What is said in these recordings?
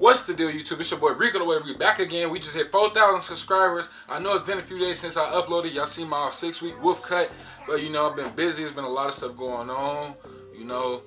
What's the deal, YouTube? It's your boy Rico the Wave. We back again. We just hit 4,000 subscribers. I know it's been a few days since I uploaded. Y'all see my 6-week wolf cut, but you know I've been busy. There's been a lot of stuff going on. You know,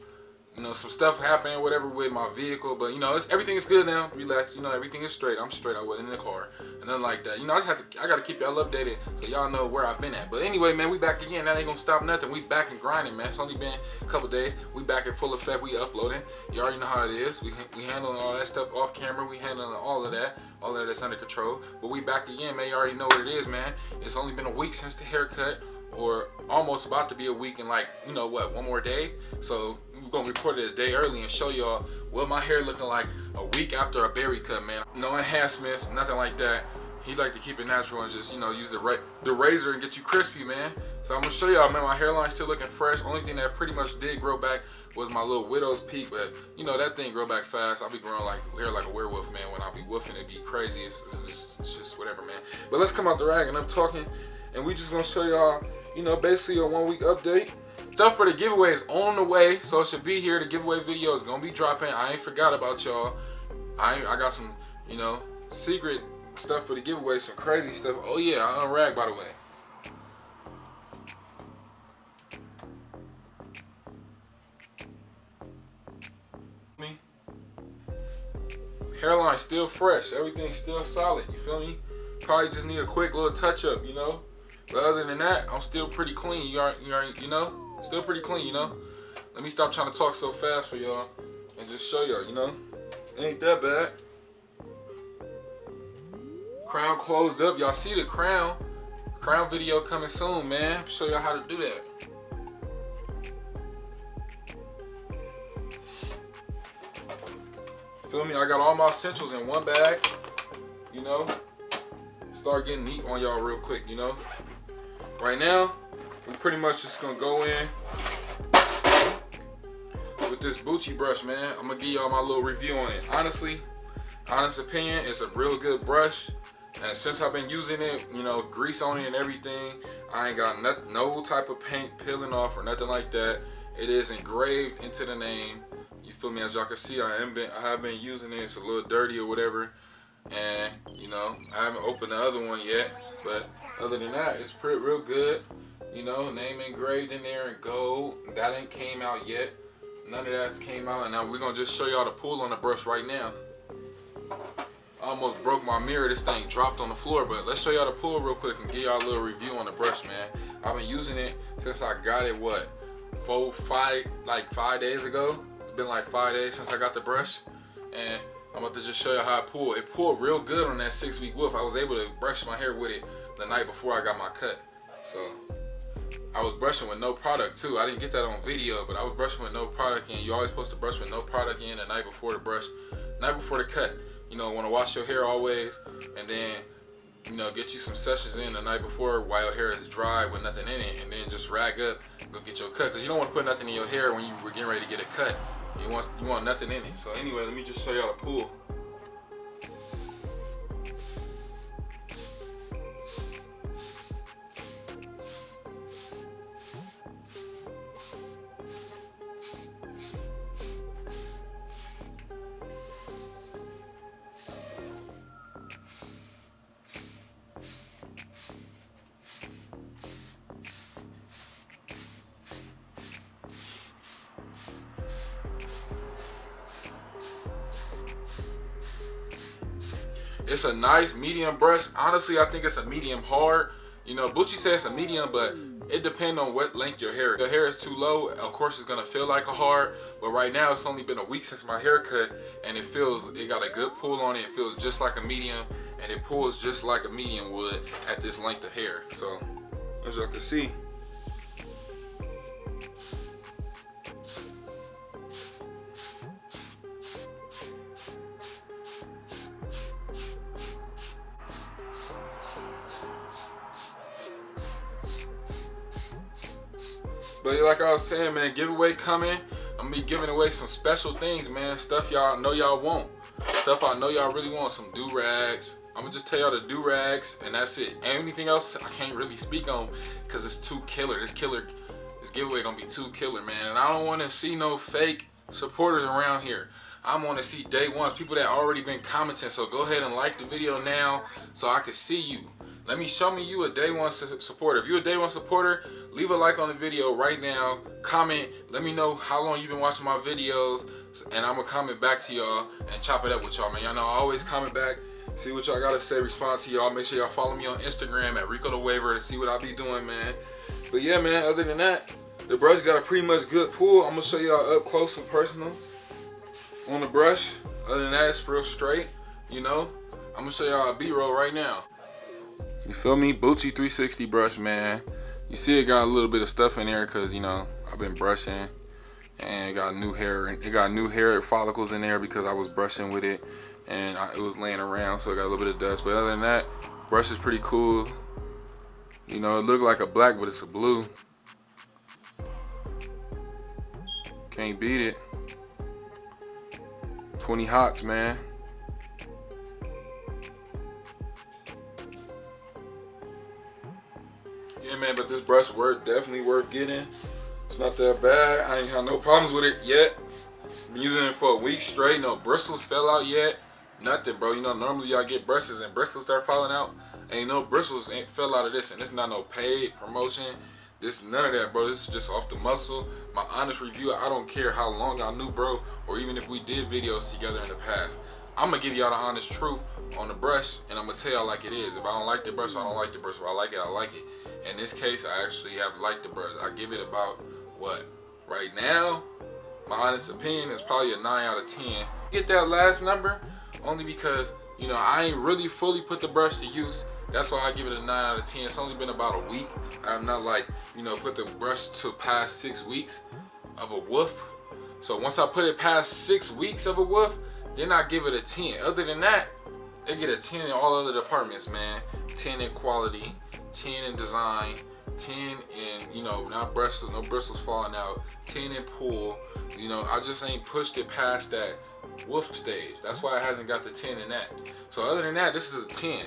some stuff happened, whatever, with my vehicle. But you know, everything is good now. Relax. You know, everything is straight. I'm straight. I wasn't in the car and nothing like that. You know, I gotta keep y'all updated so y'all know where I've been at. But anyway, man, we back again. That ain't gonna stop nothing. We back and grinding, man. It's only been a couple days. We back in full effect. We uploading. You already know how it is. We handling all that stuff off camera. We handling all of that. All of that's under control. But we back again, man. You already know what it is, man. It's only been a week since the haircut, or almost about to be a week in, like, you know what, one more day. So we're gonna record it a day early and show y'all what my hair looking like a week after a berry cut, man. No enhancements, nothing like that. He like to keep it natural and just, you know, use the razor and get you crispy, man. So I'm gonna show y'all, man, my hairline still looking fresh. Only thing that pretty much did grow back was my little widow's peak, but you know that thing grow back fast. I'll be growing like hair like a werewolf, man. When I'll be woofing, it be crazy. It's just whatever, man. But let's come out the rag and I'm talking, and we just gonna show y'all, you know, basically a 1 week update. Stuff for the giveaway is on the way, so it should be here. The giveaway video is gonna be dropping. I ain't forgot about y'all. I got some, you know, secret stuff for the giveaway, some crazy stuff. Oh yeah, I unrag, by the way. Me, hairline still fresh, everything's still solid. You feel me? Probably just need a quick little touch up, you know. But other than that, I'm still pretty clean. You know, still pretty clean, you know. Let me stop trying to talk so fast for y'all and just show y'all, you know. It ain't that bad. Crown closed up. Y'all see the crown video coming soon, man. Show y'all how to do that. Feel me? I got all my essentials in one bag, you know. Start getting neat on y'all real quick, you know. Right now, we're pretty much just gonna go in with this BUCCI brush, man. I'm gonna give y'all my little review on it. Honestly, honest opinion, it's a real good brush. And since I've been using it, you know, grease on it and everything, I ain't got no type of paint peeling off or nothing like that. It is engraved into the name. You feel me? As y'all can see, I have been using it. It's a little dirty or whatever. And, you know, I haven't opened the other one yet. But other than that, it's real good. You know, name engraved in there in gold. That ain't came out yet. None of that's came out. And now we're going to just show y'all the pull on the brush right now. I almost broke my mirror. This thing dropped on the floor, but let's show y'all the pull real quick and give y'all a little review on the brush, man. I've been using it since I got it, what, 5 days ago. It's been like 5 days since I got the brush, and I'm about to just show you how it pulled. It pulled real good on that 6-week wolf. I was able to brush my hair with it the night before I got my cut. So I was brushing with no product too. I didn't get that on video, but I was brushing with no product in. You're always supposed to brush with no product in the night before the cut. You know, want to wash your hair always, and then, you know, get you some sessions in the night before while your hair is dry with nothing in it, and then just rag up, go get your cut, because you don't want to put nothing in your hair when you were getting ready to get a cut. You want nothing in it. So anyway, let me just show y'all the pull. It's a nice medium brush. Honestly, I think it's a medium hard. You know, BUCCI says it's a medium, but it depends on what length your hair. If your hair is too low, of course it's gonna feel like a hard. But right now, it's only been a week since my haircut, and it got a good pull on it. It feels just like a medium, and it pulls just like a medium would at this length of hair. So, as y'all can see. But like I was saying, man, giveaway coming. I'm gonna be giving away some special things, man. Stuff y'all know y'all want. Stuff I know y'all really want. Some do-rags. I'm gonna just tell y'all the do-rags, and that's it. Anything else I can't really speak on because it's too killer. This giveaway gonna be too killer, man. And I don't want to see no fake supporters around here. I want to see day ones, people that already been commenting. So go ahead and like the video now so I can see you. Show me you a day one supporter. If you're a day one supporter, leave a like on the video right now. Comment, let me know how long you've been watching my videos, and I'm gonna comment back to y'all and chop it up with y'all, man. Y'all know I always comment back, see what y'all gotta say, respond to y'all. Make sure y'all follow me on Instagram at Rico the Waver to see what I be doing, man. But yeah, man, other than that, the brush got a pretty much good pull. I'm gonna show y'all up close and personal on the brush. Other than that, it's real straight, you know. I'm gonna show y'all a B-roll right now. You feel me? BUCCI360 brush, man. You see it got a little bit of stuff in there because, you know, I've been brushing and it got new hair, and it got new hair follicles in there because I was brushing with it and it was laying around, so it got a little bit of dust. But other than that, brush is pretty cool. You know, it looked like a black, but it's a blue. Can't beat it. 20 hots, man. Yeah, man, but this brush definitely worth getting. It's not that bad. I ain't had no problems with it yet. Been using it for a week straight. No bristles fell out yet. Nothing, bro. You know, normally y'all get brushes and bristles start falling out. Ain't no bristles ain't fell out of this, and this not no paid promotion. This none of that, bro. This is just off the muscle. My honest review. I don't care how long I knew, bro, or even if we did videos together in the past. I'm gonna give y'all the honest truth on the brush, and I'm gonna tell y'all like it is. If I don't like the brush, I don't like the brush. If I like it, I like it. In this case, I actually have liked the brush. I give it about, what, right now, my honest opinion is probably a 9 out of 10. Get that last number only because, you know, I ain't really fully put the brush to use. That's why I give it a 9 out of 10. It's only been about a week. I have not, like, you know, put the brush to past 6 weeks of a woof. So once I put it past 6 weeks of a woof, then I give it a 10. Other than that, they get a 10 in all other departments, man. 10 in quality, 10 in design, 10 in, you know, not bristles, no bristles falling out, 10 in pull. You know, I just ain't pushed it past that woof stage. That's why it hasn't got the 10 in that. So other than that, this is a 10.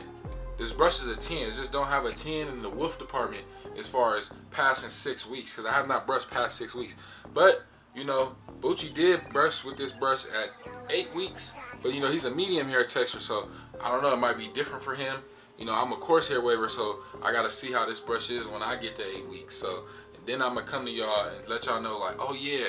This brush is a 10. It just don't have a 10 in the woof department as far as passing 6 weeks, because I have not brushed past 6 weeks. But, you know, BUCCI did brush with this brush at 8 weeks, but you know, he's a medium hair texture, so I don't know, it might be different for him. You know, I'm a coarse hair waver, so I gotta see how this brush is when I get to 8 weeks. So, and then I'm gonna come to y'all and let y'all know, like, oh yeah,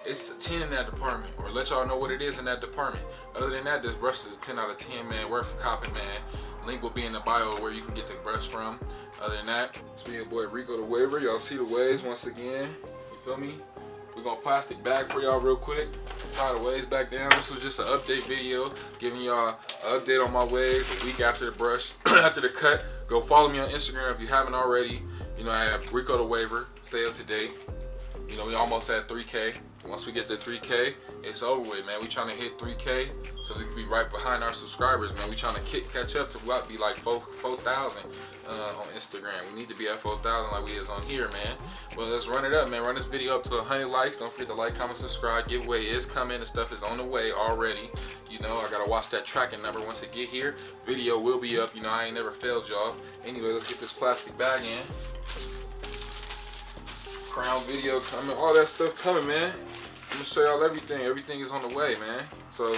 it's a 10 in that department, or let y'all know what it is in that department. Other than that, this brush is a 10 out of 10, man. Worth copping, man. Link will be in the bio where you can get the brush from. Other than that, it's me, your boy Rico the Waver. Y'all see the waves once again. You feel me? We're gonna plastic bag for y'all real quick. Tie the waves back down. This was just an update video, giving y'all an update on my waves a week after the brush, after the cut. Go follow me on Instagram if you haven't already. You know, I have Rico the Waver. Stay up to date. You know, we almost at 3K. Once we get to 3K, it's over with, man. We trying to hit 3K so we can be right behind our subscribers, man. We trying to catch up to what be like 4,000 on Instagram. We need to be at 4,000 like we is on here, man. Well, let's run it up, man. Run this video up to 100 likes. Don't forget to like, comment, subscribe. Giveaway is coming. The stuff is on the way already. You know, I gotta watch that tracking number once it get here. Video will be up. You know, I ain't never failed y'all. Anyway, let's get this plastic bag in. Crown video coming, all that stuff coming, man. I'm gonna show y'all everything. Everything is on the way, man. So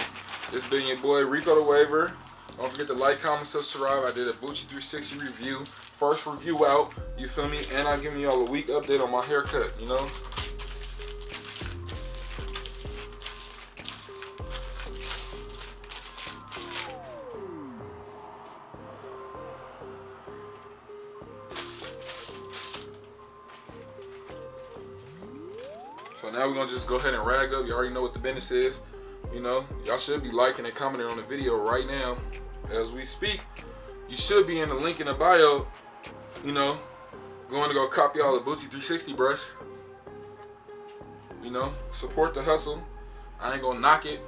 this been your boy Rico the Waver. Don't forget to like, comment, subscribe. I did a BUCCI360 review, first review out. You feel me? And I'm giving y'all a week update on my haircut. You know. So now we're gonna just go ahead and rag up. You already know what the business is. You know, y'all should be liking and commenting on the video right now as we speak. You should be in the link in the bio. You know, going to go copy all the BUCCI360 brush. You know, support the hustle. I ain't gonna knock it.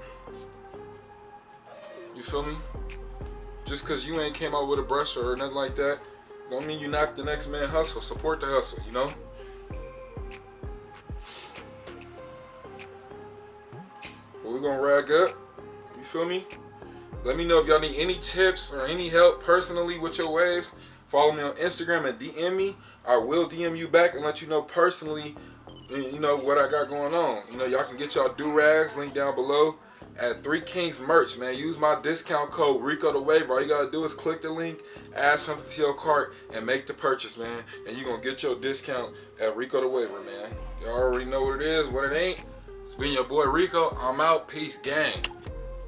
You feel me? Just cause you ain't came out with a brush or nothing like that, don't mean you knock the next man hustle. Support the hustle, you know? But we're gonna rag up. You feel me? Let me know if y'all need any tips or any help personally with your waves. Follow me on Instagram and DM me. I will DM you back and let you know personally, you know, what I got going on. You know, y'all can get y'all do-rags, link down below. at 3 Kings merch, man. Use my discount code Rico the Wave. All you gotta do is click the link, add something to your cart, and make the purchase, man. And you're gonna get your discount at Rico the Waver, man. You already know what it is, what it ain't. It's been your boy Rico. I'm out. Peace, gang.